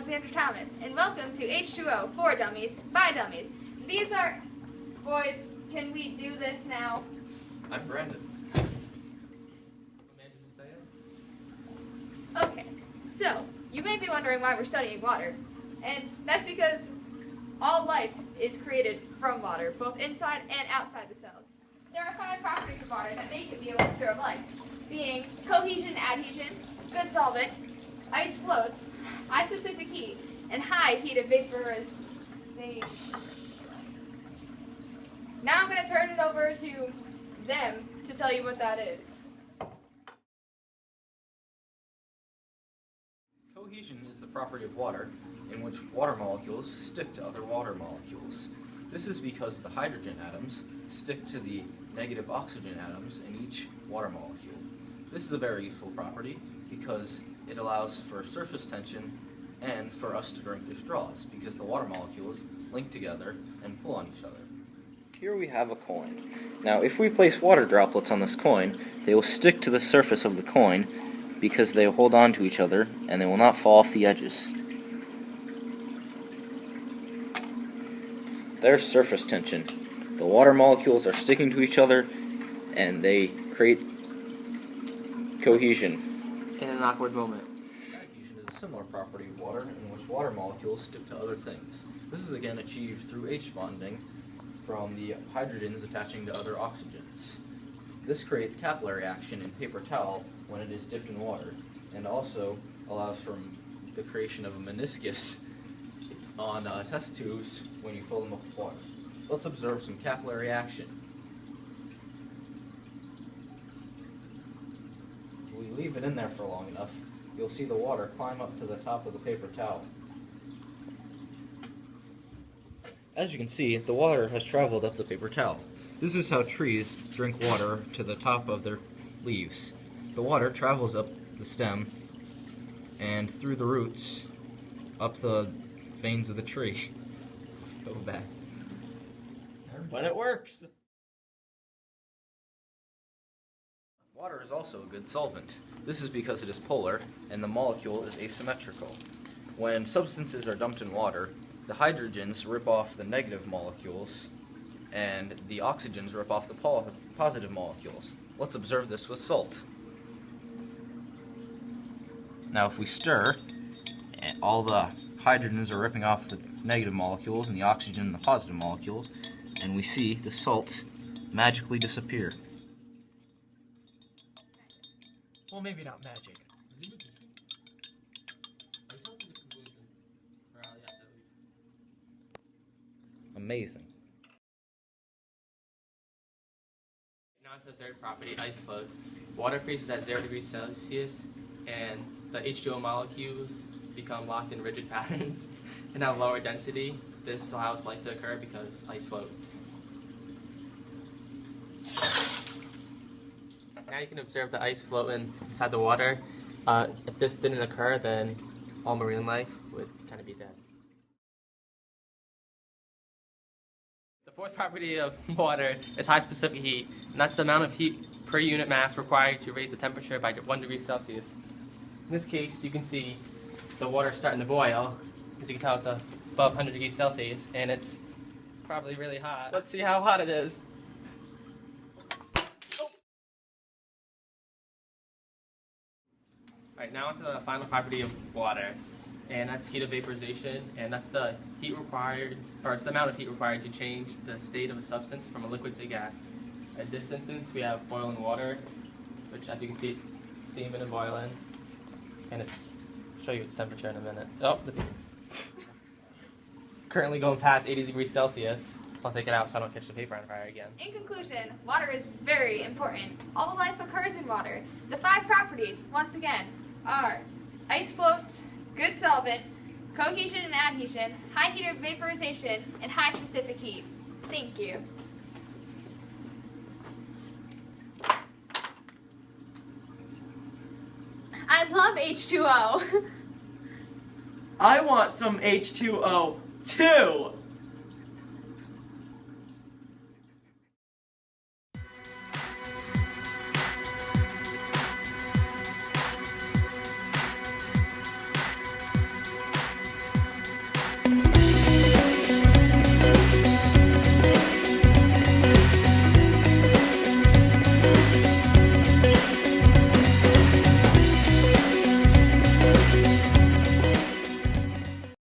Alexander Thomas, and welcome to H2O For Dummies by Dummies. These are... Boys, can we do this now? I'm Brandon. Okay, so, you may be wondering why we're studying water, and that's because all life is created from water, both inside and outside the cells. There are 5 properties of water that make it the elixir of life, being cohesion, adhesion, good solvent, ice floats, high specific heat, and high heat of vaporization. Now I'm going to turn it over to them to tell you what that is. Cohesion is the property of water in which water molecules stick to other water molecules. This is because the hydrogen atoms stick to the negative oxygen atoms in each water molecule. This is a very useful property because it allows for surface tension and for us to drink through straws because the water molecules link together and pull on each other. Here we have a coin. Now if we place water droplets on this coin, they will stick to the surface of the coin because they hold on to each other and they will not fall off the edges. There's surface tension. The water molecules are sticking to each other and they create cohesion. In an awkward moment. Adhesion is a similar property of water in which water molecules stick to other things. This is again achieved through H bonding from the hydrogens attaching to other oxygens. This creates capillary action in paper towel when it is dipped in water, and also allows for the creation of a meniscus on test tubes when you fill them up with water. Let's observe some capillary action. If we leave it in there for long enough, you'll see the water climb up to the top of the paper towel. As you can see, the water has traveled up the paper towel. This is how trees drink water to the top of their leaves. The water travels up the stem and through the roots up the veins of the tree. Go back. But it works! Water is also a good solvent. This is because it is polar and the molecule is asymmetrical. When substances are dumped in water, the hydrogens rip off the negative molecules and the oxygens rip off the positive molecules. Let's observe this with salt. Now if we stir, all the hydrogens are ripping off the negative molecules and the oxygen and the positive molecules, and we see the salt magically disappear. Well, maybe not magic. Amazing. Now to the third property, ice floats. Water freezes at 0 degrees Celsius, and the H2O molecules become locked in rigid patterns and have lower density. This allows life to occur because ice floats. Now you can observe the ice floating inside the water. If this didn't occur, then all marine life would kind of be dead. The fourth property of water is high specific heat, and that's the amount of heat per unit mass required to raise the temperature by 1 degree Celsius. In this case, you can see the water starting to boil. As you can tell, it's above 100 degrees Celsius, and it's probably really hot. Let's see how hot it is. Alright, now onto the final property of water, and that's heat of vaporization, and that's the heat required, or it's the amount of heat required to change the state of a substance from a liquid to a gas. At this instance, we have boiling water, which as you can see, it's steaming and boiling, and I'll show you its temperature in a minute. Oh, it's currently going past 80 degrees Celsius, so I'll take it out so I don't catch the paper on fire again. In conclusion, water is very important. All life occurs in water. The 5 properties, once again, are ice floats, good solvent, cohesion and adhesion, high heat of vaporization, and high specific heat. Thank you. I love H2O. I want some H2O too!